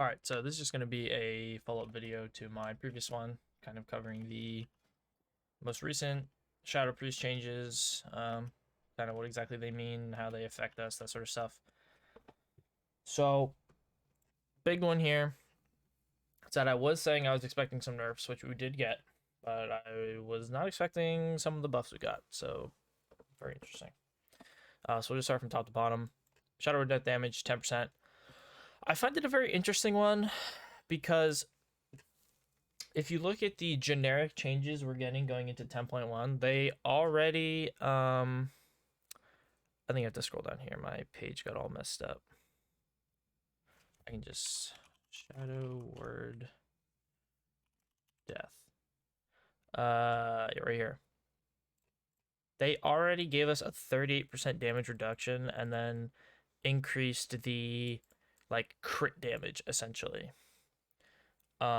Alright, so this is just going to be a follow-up video to my previous one, kind of covering the most recent Shadow Priest changes, kind of what exactly they mean, how they affect us, that sort of stuff. So, big one here is that I was saying I was expecting some nerfs, which we did get, but I was not expecting some of the buffs we got, so very interesting. So we'll just start from top to bottom. Shadow Word death damage, 10%. I find it a very interesting one because if you look at the generic changes we're getting going into 10.1, they already I think I have to scroll down here. My page got all messed up. I can just Shadow Word Death. Right here. They already gave us a 38% damage reduction and then increased the like crit damage essentially. So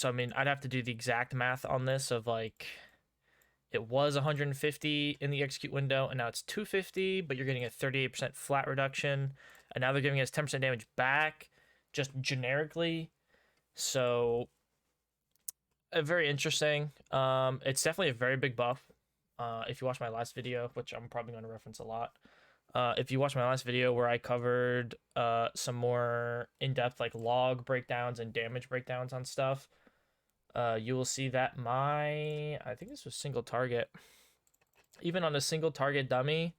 I mean, I'd have to do the exact math on this of like it was 150 in the execute window and now it's 250, but you're getting a 38% flat reduction, and now they're giving us 10% damage back just generically. So very interesting. It's definitely a very big buff. If you watch my last video, which I'm probably going to reference a lot, if you watch my last video where I covered some more in-depth like log breakdowns and damage breakdowns on stuff, you will see that I think this was single target. Even on a single target dummy,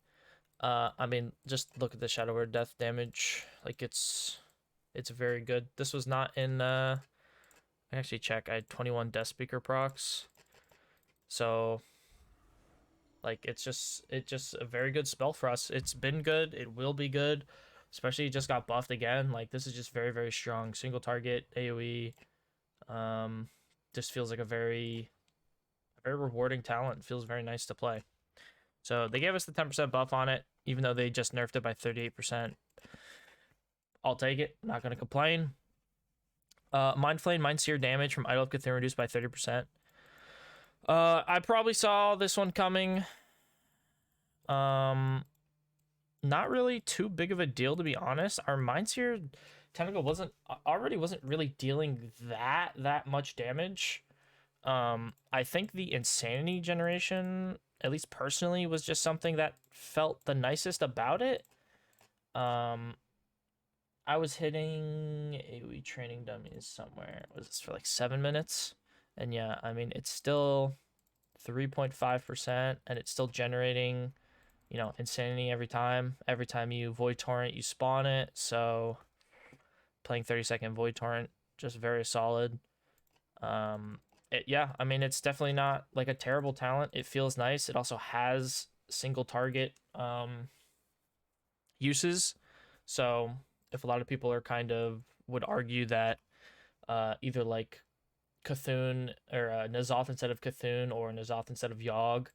I mean, just look at the Shadow Word death damage. Like it's very good. This was not in I actually check. I had 21 Death Speaker procs. So like it's just a very good spell for us. It's been good. It will be good. Especially just got buffed again. Like this is just very, very strong. Single target AoE. Just feels like a very rewarding talent. Feels very nice to play. So they gave us the 10% buff on it, even though they just nerfed it by 38%. I'll take it. Not gonna complain. Mind Flame, Mind Seer damage from Idol of Cthulhu reduced by 30%. I probably saw this one coming. Not really too big of a deal, to be honest. Our Mind Seer tentacle wasn't really dealing that much damage. I think the Insanity generation, at least personally, was just something that felt the nicest about it. I was hitting AoE training dummies somewhere. Was this for like 7 minutes? And yeah, I mean, it's still 3.5%, and it's still generating, insanity every time. Every time you Void Torrent, you spawn it. So playing 30-second Void Torrent, just very solid. Yeah, I mean, it's definitely not like a terrible talent. It feels nice. It also has single target uses. So if a lot of people are kind of would argue that either like Cthulhu or N'Zoth instead of Cthulhu or N'Zoth instead of Yogg,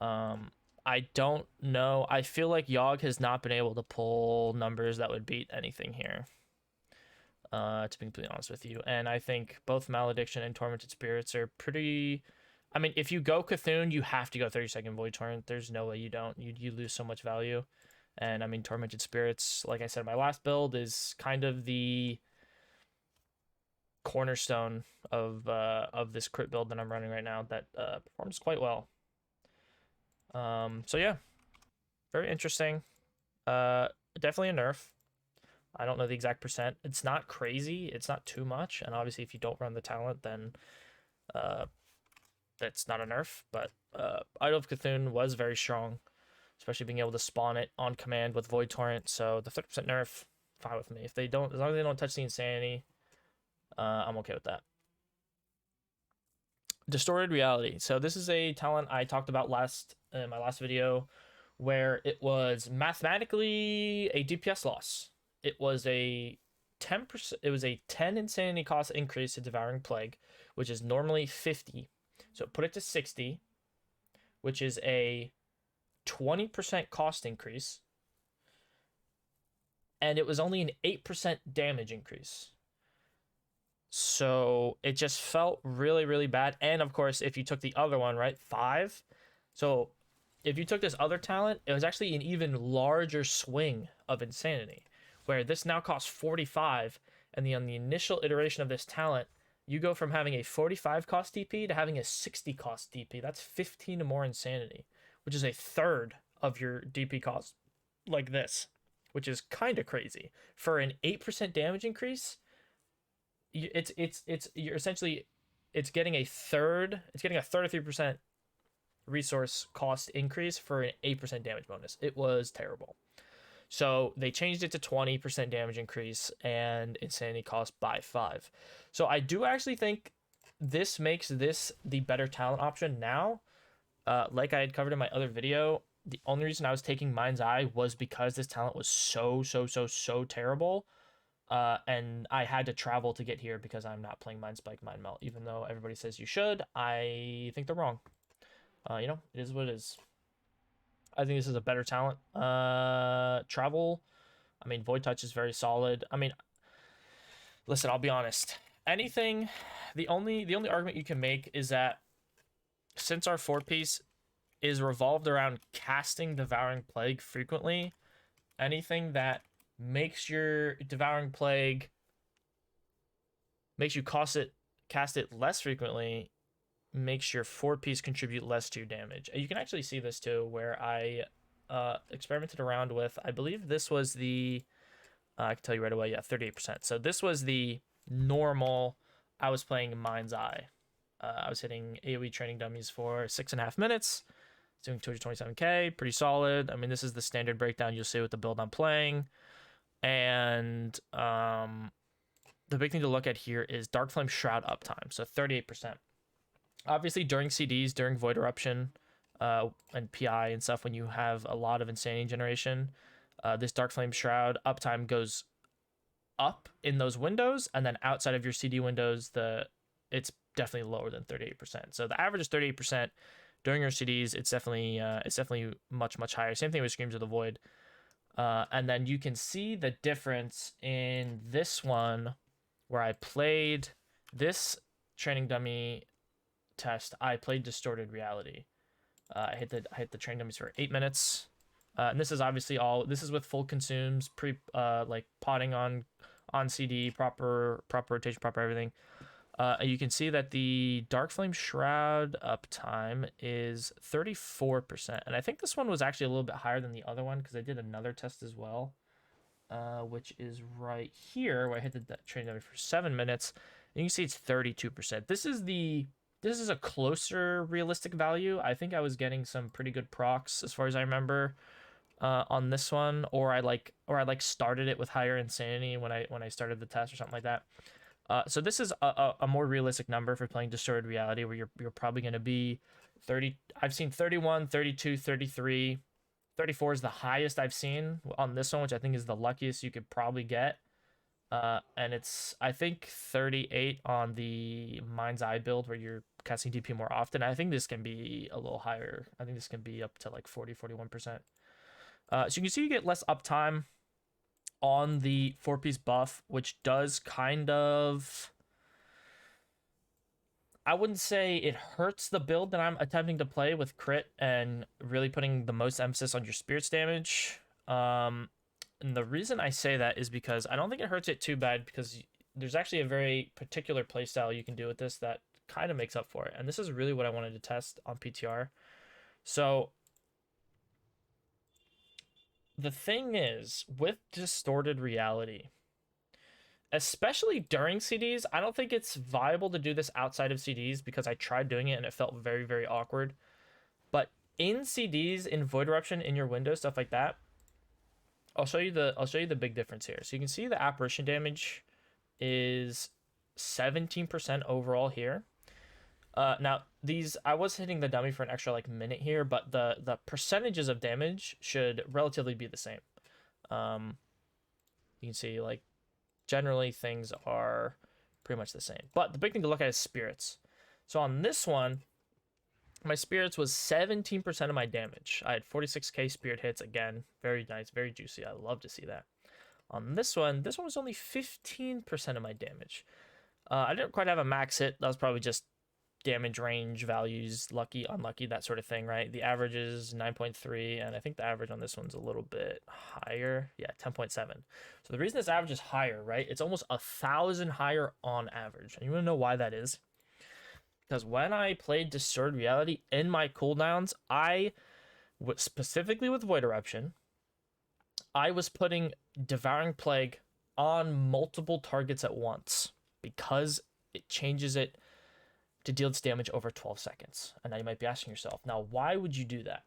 I don't know. I feel like Yogg has not been able to pull numbers that would beat anything here. To be completely honest with you. And I think both Malediction and Tormented Spirits are pretty. I mean, if you go Cthulhu, you have to go 30-second Void Torrent. There's no way you don't. You lose so much value. And I mean, Tormented Spirits, like I said, my last build is kind of the cornerstone of this crit build that I'm running right now that performs quite well. So yeah, very interesting. Definitely a nerf. I don't know the exact percent. It's not crazy. It's not too much. And obviously, if you don't run the talent, then that's not a nerf. But Idol of Cthulhu was very strong, especially being able to spawn it on command with Void Torrent. So the 30% nerf, fine with me. If they don't, as long as they don't touch the Insanity, I'm okay with that. Distorted Reality. So this is a talent I talked about in my last video, where it was mathematically a DPS loss. It was a 10%. It was a 10 insanity cost increase to Devouring Plague, which is normally 50. So put it to 60, which is a 20% cost increase, and it was only an 8% damage increase. So it just felt really, really bad. And of course, if you took the other one, right, 5. So if you took this other talent, it was actually an even larger swing of insanity, where this now costs 45 And on the initial iteration of this talent, you go from having a 45 cost DP to having a 60 cost DP. That's 15 more insanity, which is a third of your DP cost like this, which is kind of crazy. For an 8% damage increase, you're essentially it's getting a 33% resource cost increase for an 8% damage bonus. It was terrible. So they changed it to 20% damage increase and insanity cost by 5. So I do actually think this makes this the better talent option now. Like I had covered in my other video, the only reason I was taking Mind's Eye was because this talent was so terrible. And I had to travel to get here because I'm not playing Mind Spike, Mind Melt, even though everybody says you should. I think they're wrong. You know, it is what it is. I think this is a better talent. Travel, I mean, Void Touch is very solid. I mean, listen, I'll be honest. The only argument you can make is that since our 4-piece is revolved around casting Devouring Plague frequently, anything that makes your Devouring Plague makes you cast it less frequently makes your 4-piece contribute less to your damage. You can actually see this too, where I experimented around with, I believe this was the, I can tell you right away, yeah, 38%. So this was the normal, I was playing Mind's Eye. I was hitting AoE training dummies for 6.5 minutes, doing 227k, pretty solid. I mean, this is the standard breakdown you'll see with the build I'm playing. And the big thing to look at here is Dark Flame Shroud uptime, so 38%. Obviously, during CDs, during Void Eruption, and PI and stuff, when you have a lot of Insanity generation, this Dark Flame Shroud uptime goes up in those windows, and then outside of your CD windows, it's definitely lower than 38%. So the average is 38%. During your CDs, it's definitely much higher. Same thing with Screams of the Void. And then you can see the difference in this one, where I played this training dummy test. I played Distorted Reality. I hit the training dummies for 8 minutes. And this is obviously this is with full consumes, like potting on CD, proper rotation, proper everything. You can see that the Dark Flame Shroud uptime is 34%. And I think this one was actually a little bit higher than the other one because I did another test as well, which is right here, where I hit the training dummy for 7 minutes. And you can see it's 32%. This is a closer realistic value. I think I was getting some pretty good procs as far as I remember on this one, or I started it with higher insanity when I started the test or something like that. So this is a more realistic number for playing Distorted Reality, where you're probably going to be 30. I've seen 31, 32, 33. 34 is the highest I've seen on this one, which I think is the luckiest you could probably get. And it's, I think, 38 on the Mind's Eye build, where you're casting DP more often. I think this can be a little higher. I think this can be up to like 40, 41%. So you can see you get less uptime on the 4-piece buff, which does kind of, I wouldn't say it hurts the build that I'm attempting to play with crit and really putting the most emphasis on your spirits damage. And the reason I say that is because I don't think it hurts it too bad, because there's actually a very particular playstyle you can do with this that kind of makes up for it. And this is really what I wanted to test on PTR. So the thing is, with Distorted Reality, especially during CDs, I don't think it's viable to do this outside of CDs, because I tried doing it and it felt very, very awkward. But in CDs, in Void Eruption, in your window, stuff like that, I'll show you the big difference here. So you can see the apparition damage is 17% overall here. Now I was hitting the dummy for an extra like minute here, but the percentages of damage should relatively be the same. You can see like generally things are pretty much the same, but the big thing to look at is spirits. So on this one, my spirits was 17% of my damage. I had 46k spirit hits, again, very nice, very juicy. I love to see that. On this one was only 15% of my damage. I didn't quite have a max hit. That was probably just damage range values, lucky, unlucky, that sort of thing, right? The average is 9.3, and I think the average on this one's a little bit higher. Yeah, 10.7. So the reason this average is higher, right? It's almost 1,000 higher on average. And you want to know why that is? Because when I played Distorted Reality in my cooldowns, specifically with Void Eruption, I was putting Devouring Plague on multiple targets at once because it changes it to deal its damage over 12 seconds. And now you might be asking yourself, now why would you do that?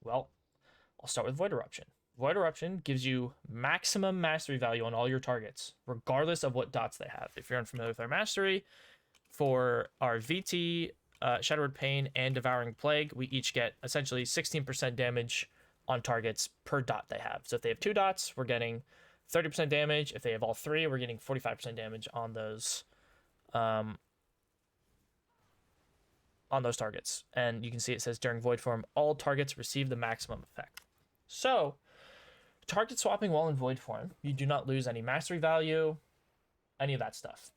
Well, I'll start with Void Eruption. Void Eruption gives you maximum mastery value on all your targets, regardless of what dots they have. If you're unfamiliar with our mastery, for our VT, Shadowed Pain, and Devouring Plague, we each get essentially 16% damage on targets per dot they have. So if they have 2 dots, we're getting 30% damage. If they have all 3, we're getting 45% damage on those targets. And you can see it says during Void form, all targets receive the maximum effect. So target swapping while in Void form, you do not lose any mastery value, any of that stuff.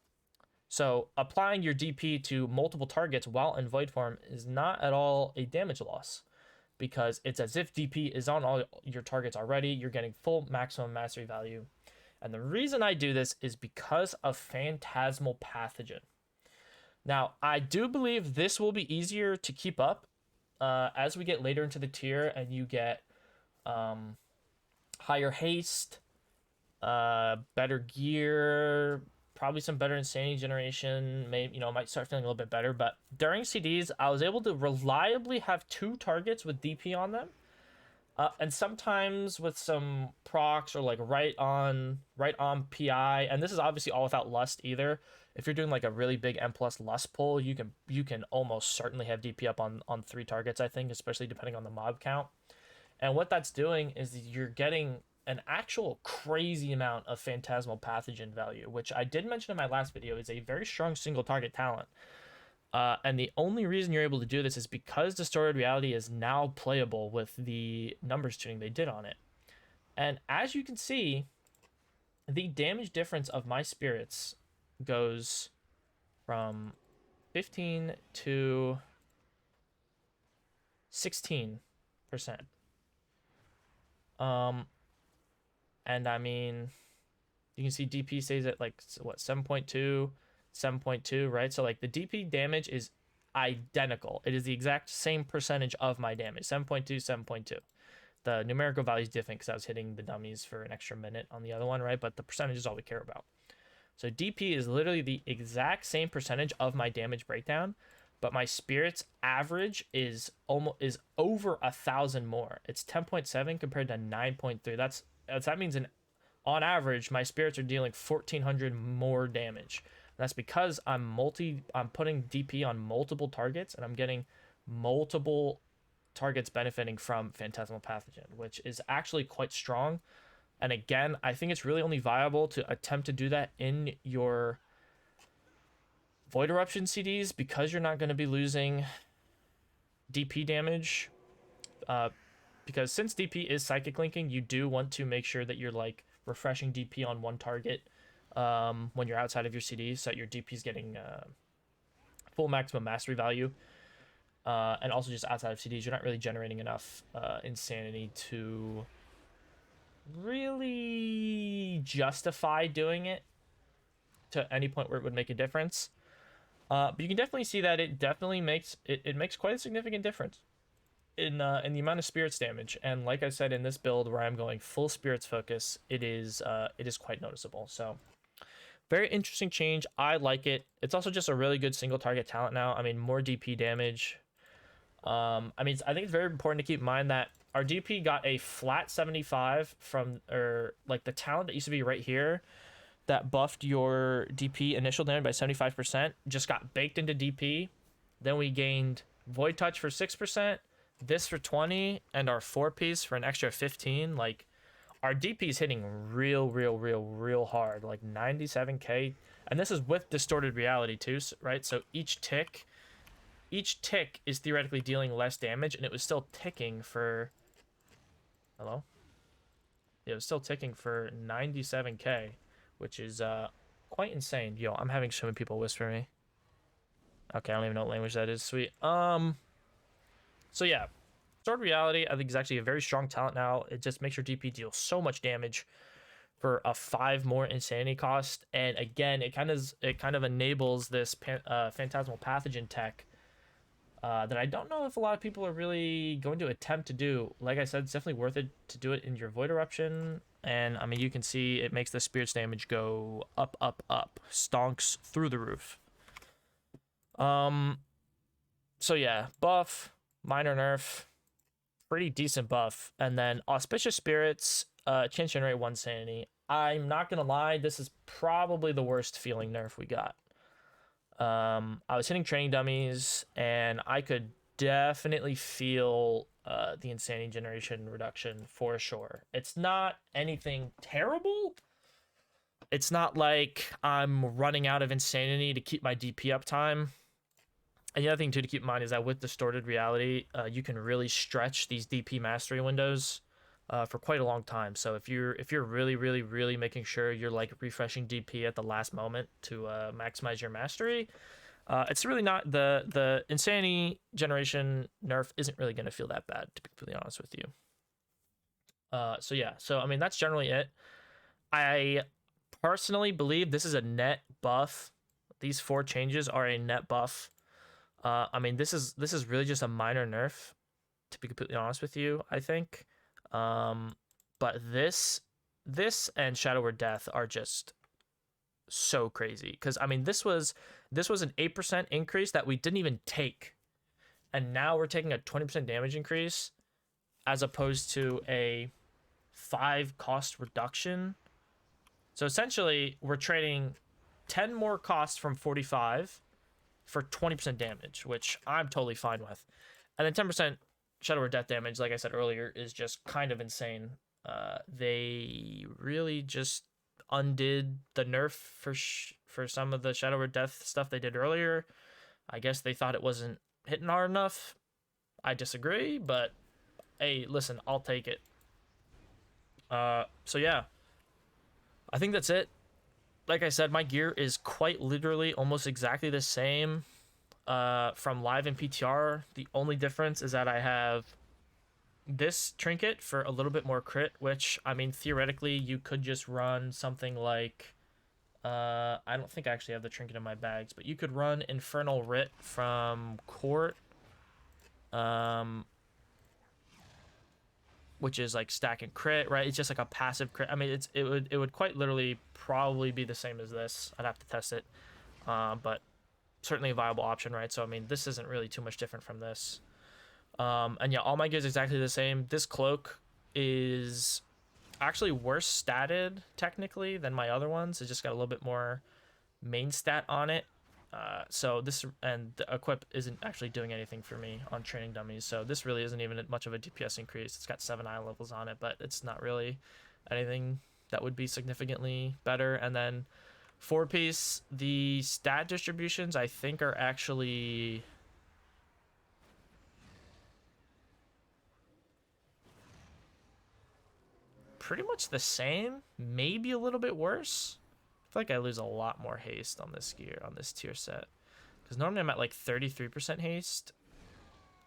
So applying your DP to multiple targets while in Void form is not at all a damage loss, because it's as if DP is on all your targets already. You're getting full maximum mastery value. And the reason I do this is because of Phantasmal Pathogen. Now, I do believe this will be easier to keep up as we get later into the tier and you get higher haste, better gear, probably some better insanity generation. Maybe, might start feeling a little bit better. But during CDs, I was able to reliably have 2 targets with DP on them. And sometimes with some procs or like right on PI, and this is obviously all without lust either. If you're doing like a really big M+ lust pull, you can almost certainly have DP up on 3 targets, I think, especially depending on the mob count. And what that's doing is you're getting an actual crazy amount of Phantasmal Pathogen value, which I did mention in my last video is a very strong single target talent. And the only reason you're able to do this is because Distorted Reality is now playable with the numbers tuning they did on it. And as you can see, the damage difference of my spirits goes from 15 to 16%. And I mean, you can see DP stays at like what, 7.2, 7.2, right? So like the DP damage is identical. It is the exact same percentage of my damage, 7.2, 7.2. The numerical value is different because I was hitting the dummies for an extra minute on the other one, right? But the percentage is all we care about. So DP is literally the exact same percentage of my damage breakdown, but my spirits average is over 1,000 more. It's 10.7 compared to 9.3. That means on average my spirits are dealing 1,400 more damage. And that's because I'm putting DP on multiple targets and I'm getting multiple targets benefiting from Phantasmal Pathogen, which is actually quite strong. And again, I think it's really only viable to attempt to do that in your Void Eruption CDs because you're not going to be losing DP damage. Because since DP is psychic linking, you do want to make sure that you're like refreshing DP on one target when you're outside of your CDs, so that your DP is getting full maximum mastery value. And also just outside of CDs, you're not really generating enough insanity to really justify doing it to any point where it would make a difference. But you can definitely see that it definitely makes quite a significant difference in the amount of spirits damage. And like I said, in this build where I'm going full spirits focus, it is quite noticeable. So very interesting change. I like it. It's also just a really good single target talent now. I mean, more DP damage. I think it's very important to keep in mind that our DP got a flat 75 from, or like the talent that used to be right here that buffed your DP initial damage by 75% just got baked into DP. Then we gained Void Touch for 6%, this for 20, and our 4-piece for an extra 15. Like, our DP is hitting real hard, like 97k. And this is with Distorted Reality too, right? So each tick is theoretically dealing less damage, and it was still ticking for... Hello? It was still ticking for 97k, which is quite insane. Yo, I'm having so many people whisper me. Okay, I don't even know what language that is. Sweet. So yeah, Sword Reality, I think, is actually a very strong talent now. It just makes your DP deal so much damage for a 5 more insanity cost, and again, it kind of enables this phantasmal pathogen tech that I don't know if a lot of people are really going to attempt to do. Like I said, it's definitely worth it to do it in your Void Eruption, and I mean you can see it makes the Spirit's damage go up, up, up, stonks through the roof. Um, so yeah, buff, minor nerf, pretty decent buff, and then Auspicious Spirits, chance generate 1 sanity. I'm not gonna lie, this is probably the worst feeling nerf we got. I was hitting training dummies, and I could definitely feel the insanity generation reduction for sure. It's not anything terrible. It's not like I'm running out of insanity to keep my DP uptime. And the other thing too to keep in mind is that with distorted reality, you can really stretch these DP mastery windows for quite a long time. So if you're really really really making sure you're like refreshing DP at the last moment to maximize your mastery, it's really not the insanity generation nerf isn't really going to feel that bad, to be completely honest with you. So yeah, so I mean that's generally it. I personally believe this is a net buff. These 4 changes are a net buff. I mean this is really just a minor nerf, to be completely honest with you. I think, but this and Shadow or Death are just so crazy because I mean this was an 8% increase that we didn't even take, and now we're taking a 20% damage increase as opposed to a 5 cost reduction. So essentially we're trading 10 more costs from 45 for 20% damage, which I'm totally fine with. And then 10% Shadow or Death damage, like I said earlier, is just kind of insane. They really just undid the nerf for some of the Shadow or Death stuff they did earlier. I guess they thought it wasn't hitting hard enough. I disagree, but hey, listen, I'll take it. So yeah, I think that's it. Like I said, my gear is quite literally almost exactly the same from live and PTR. The only difference is that I have this trinket for a little bit more crit, which I mean theoretically you could just run something like I don't think I actually have the trinket in my bags, but you could run Infernal Writ from Court, um, which is like stack and crit, right? It's just like a passive crit. I mean, it would quite literally probably be the same as this. I'd have to test it, but certainly a viable option, right? So I mean, this isn't really too much different from this. And yeah, all my gears exactly the same. This cloak is actually worse statted technically than my other ones. It just got a little bit more main stat on it. So this and the equip isn't actually doing anything for me on training dummies. So this really isn't even much of a DPS increase. It's got 7 eye levels on it, but it's not really anything that would be significantly better. And then 4-piece, the stat distributions I think are actually pretty much the same, maybe a little bit worse. I feel like I lose a lot more haste on this gear, on this tier set, because normally I'm at like 33% haste,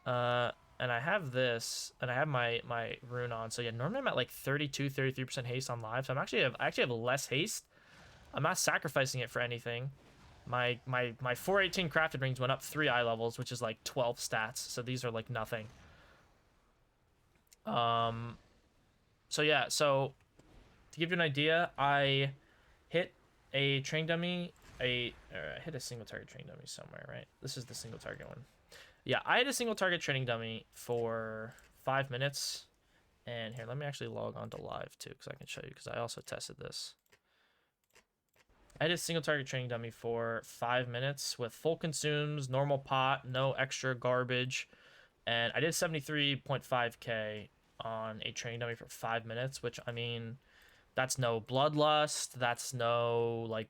and I have this, and I have my rune on, so yeah, normally I'm at like 33% haste on live, so I actually have less haste. I'm not sacrificing it for anything. My 418 crafted rings went up 3 eye levels, which is like 12 stats, so these are like nothing. So yeah, so to give you an idea, I hit a train dummy, I hit a single target train dummy somewhere, right? This is the single target one. Yeah, I had a single target training dummy for 5 minutes. And here, let me actually log on to live too, because I can show you, because I also tested this. I had a single target training dummy for 5 minutes with full consumes, normal pot, no extra garbage. And I did 73.5k on a training dummy for 5 minutes, which I mean, that's no bloodlust, that's no like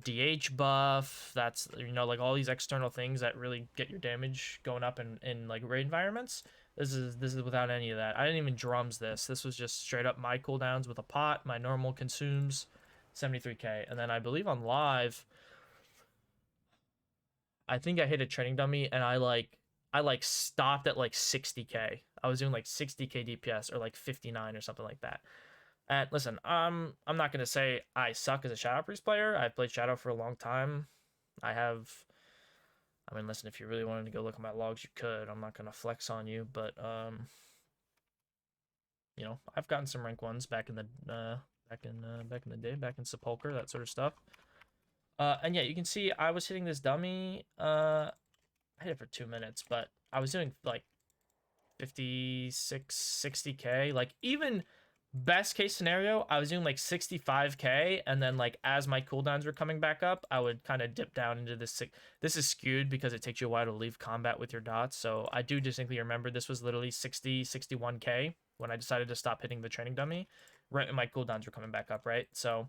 DH buff, that's like all these external things that really get your damage going up in like raid environments. This is without any of that. I didn't even drums this. This was just straight up my cooldowns with a pot, my normal consumes, 73k. And then I believe on live I think I hit a training dummy and I like stopped at like 60k. I was doing like 60k DPS or like 59 or something like that. And listen, I'm not gonna say I suck as a Shadow Priest player. I've played Shadow for a long time. I have. I mean, listen, if you really wanted to go look at my logs, you could. I'm not gonna flex on you, but you know, I've gotten some rank ones back in the back in the day, back in Sepulcher, that sort of stuff. And yeah, you can see I was hitting this dummy. I hit it for 2 minutes, but I was doing like 56, 60k. Like even best case scenario, I was doing like 65k, and then like as my cooldowns were coming back up, I would kind of dip down into this. This is skewed because it takes you a while to leave combat with your dots. So I do distinctly remember this was literally 60, 61k when I decided to stop hitting the training dummy, right when my cooldowns were coming back up, right? So,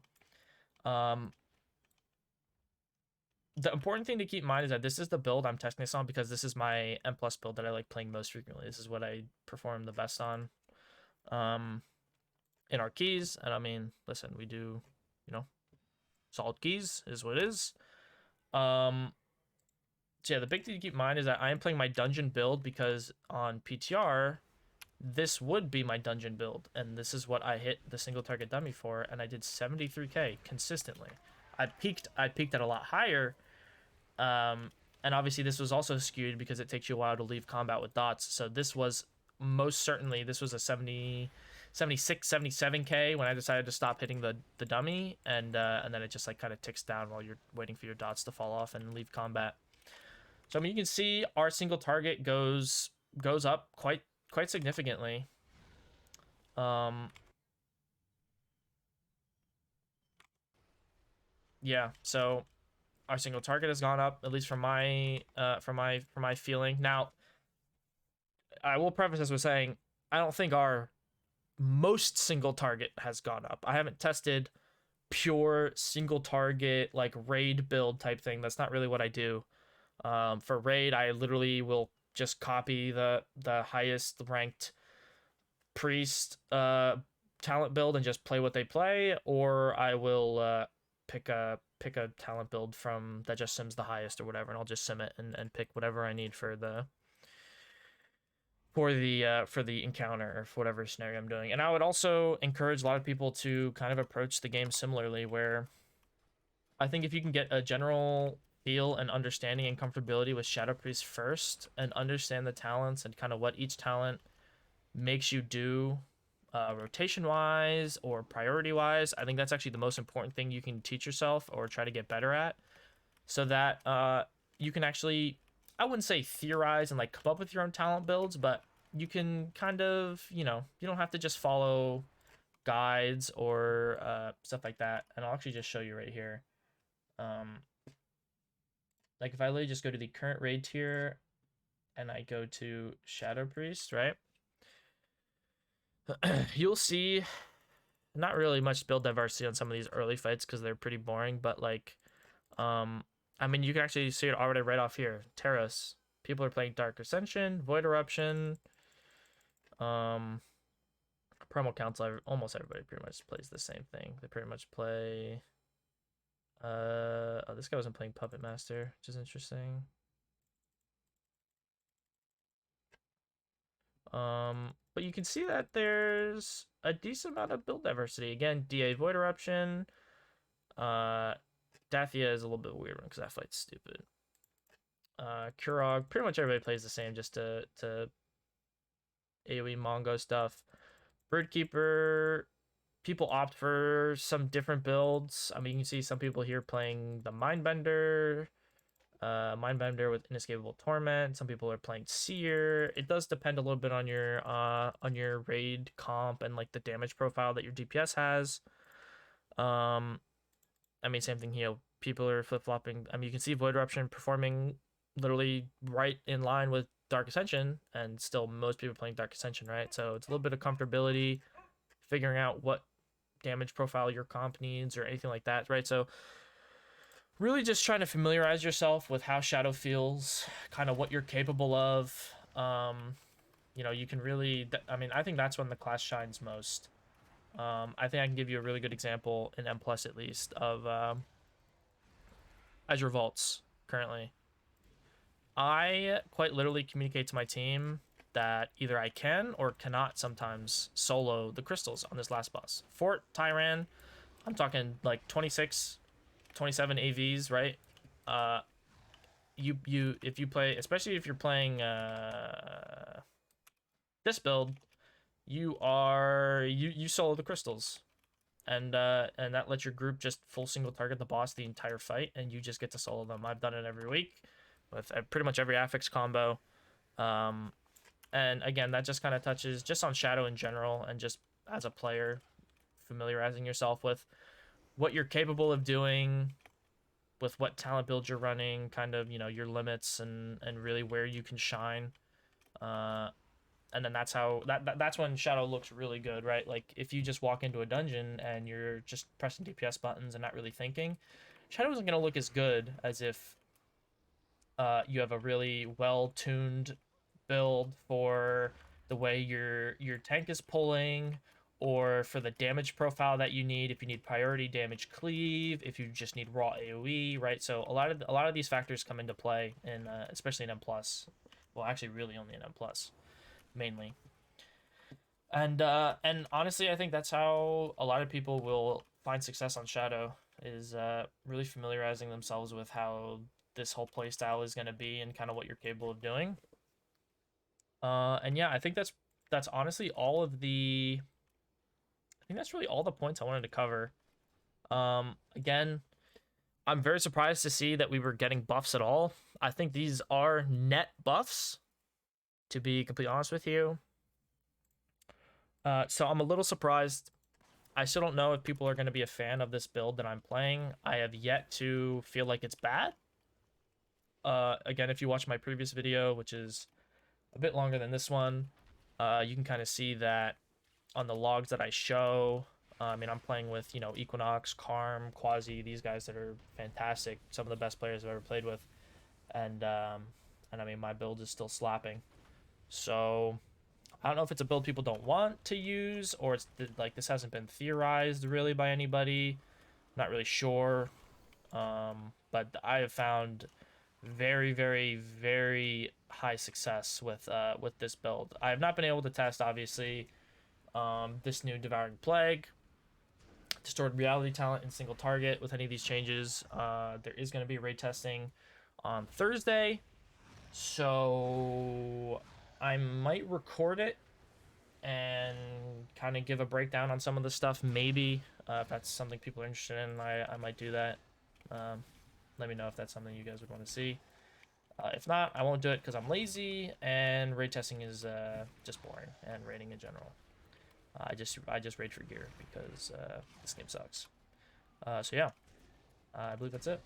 um, the important thing to keep in mind is that this is the build I'm testing this on because this is my M plus build that I like playing most frequently. This is what I perform the best on. In our keys, and I mean, listen, we do, you know, solid keys is what it is. So yeah, the big thing to keep in mind is that I am playing my dungeon build because on PTR, this would be my dungeon build, and this is what I hit the single target dummy for, and I did 73k consistently. I peaked at a lot higher. And obviously this was also skewed because it takes you a while to leave combat with dots. So this was most certainly, this was a 70, 76, 77k when I decided to stop hitting the dummy, and then it just like kind of ticks down while you're waiting for your dots to fall off and leave combat. So I mean, you can see our single target goes up quite significantly. Yeah, so our single target has gone up, at least from my feeling. Now, I will preface this with saying I don't think our most single target has gone up. I haven't tested pure single target like raid build type thing. That's not really what I do. For raid, I literally will just copy the highest ranked priest talent build and just play what they play, or I will pick a talent build from that just sims the highest or whatever, and I'll just sim it and pick whatever I need for the encounter or for whatever scenario I'm doing. And I would also encourage a lot of people to kind of approach the game similarly, where I think if you can get a general feel and understanding and comfortability with Shadow Priest first and understand the talents and kind of what each talent makes you do rotation wise or priority wise, I think that's actually the most important thing you can teach yourself or try to get better at, so that you can actually, I wouldn't say theorize and like come up with your own talent builds, but you can kind of, you know, you don't have to just follow guides or stuff like that. And I'll actually just show you right here. Like if I literally just go to the current raid tier and I go to Shadow Priest, right? You'll see not really much build diversity on some of these early fights because they're pretty boring, but like, I mean, you can actually see it already right off here. Terrace. People are playing Dark Ascension, Void Eruption, Primal Council. Almost everybody pretty much plays the same thing. They pretty much play. Oh, this guy wasn't playing Puppet Master, which is interesting. But you can see that there's a decent amount of build diversity. Again, DA Void Eruption. Dathia is a little bit weird one because that fight's stupid. Kurog, pretty much everybody plays the same just to AoE Mongo stuff. Birdkeeper, people opt for some different builds. I mean, you can see some people here playing the Mindbender, Mindbender with Inescapable Torment. Some people are playing Seer. It does depend a little bit on your raid comp and like the damage profile that your DPS has. I mean, same thing here. People are flip-flopping. I mean, you can see Void Eruption performing literally right in line with Dark Ascension, and still most people playing Dark Ascension, right? So it's a little bit of comfortability, figuring out what damage profile your comp needs or anything like that, right? So really just trying to familiarize yourself with how Shadow feels, kind of what you're capable of. You know, you can really, I mean, I think that's when the class shines most. I think I can give you a really good example in M plus at least of Azure Vaults currently. I quite literally communicate to my team that either I can or cannot sometimes solo the crystals on this last boss. Fort Tyran, I'm talking like 26, 27 AVs, right? Uh, you if you play, especially if you're playing this build, you solo the crystals, and that lets your group just full single target the boss the entire fight, and you just get to solo them. I've done it every week with pretty much every affix combo. Um, and again, that just kind of touches just on Shadow in general, and just as a player, familiarizing yourself with what you're capable of doing, with what talent build you're running, kind of, you know, your limits, and really where you can shine. Uh, and then that's how that's when Shadow looks really good, right? Like if you just walk into a dungeon and you're just pressing DPS buttons and not really thinking, Shadow isn't gonna look as good as if you have a really well-tuned build for the way your tank is pulling, or for the damage profile that you need. If you need priority damage cleave, if you just need raw AOE, right? So a lot of these factors come into play in especially in M plus. Well, actually, really only in M plus, mainly. And honestly, I think that's how a lot of people will find success on Shadow, is really familiarizing themselves with how this whole playstyle is going to be and kind of what you're capable of doing. And yeah, I think that's honestly all of the. I think that's really all the points I wanted to cover. Again, I'm very surprised to see that we were getting buffs at all. I think these are net buffs, to be completely honest with you. So I'm a little surprised. I still don't know if people are going to be a fan of this build that I'm playing. I have yet to feel like it's bad. Again, if you watch my previous video, which is a bit longer than this one, you can kind of see that on the logs that I show. I mean, I'm playing with, you know, Equinox, Karm, Quasi, these guys that are fantastic, some of the best players I've ever played with, and I mean, my build is still slapping. So I don't know if it's a build people don't want to use, or it's like this hasn't been theorized really by anybody. Not really sure. But I have found very, very, very high success with this build. I have not been able to test, obviously, this new Devouring Plague, Distorted Reality Talent, and Single Target with any of these changes. There is going to be raid testing on Thursday, so I might record it and kind of give a breakdown on some of the stuff, maybe. If that's something people are interested in, I might do that. Let me know if that's something you guys would want to see. If not, I won't do it because I'm lazy, and raid testing is just boring, and raiding in general. I just raid for gear because this game sucks. So yeah, I believe that's it.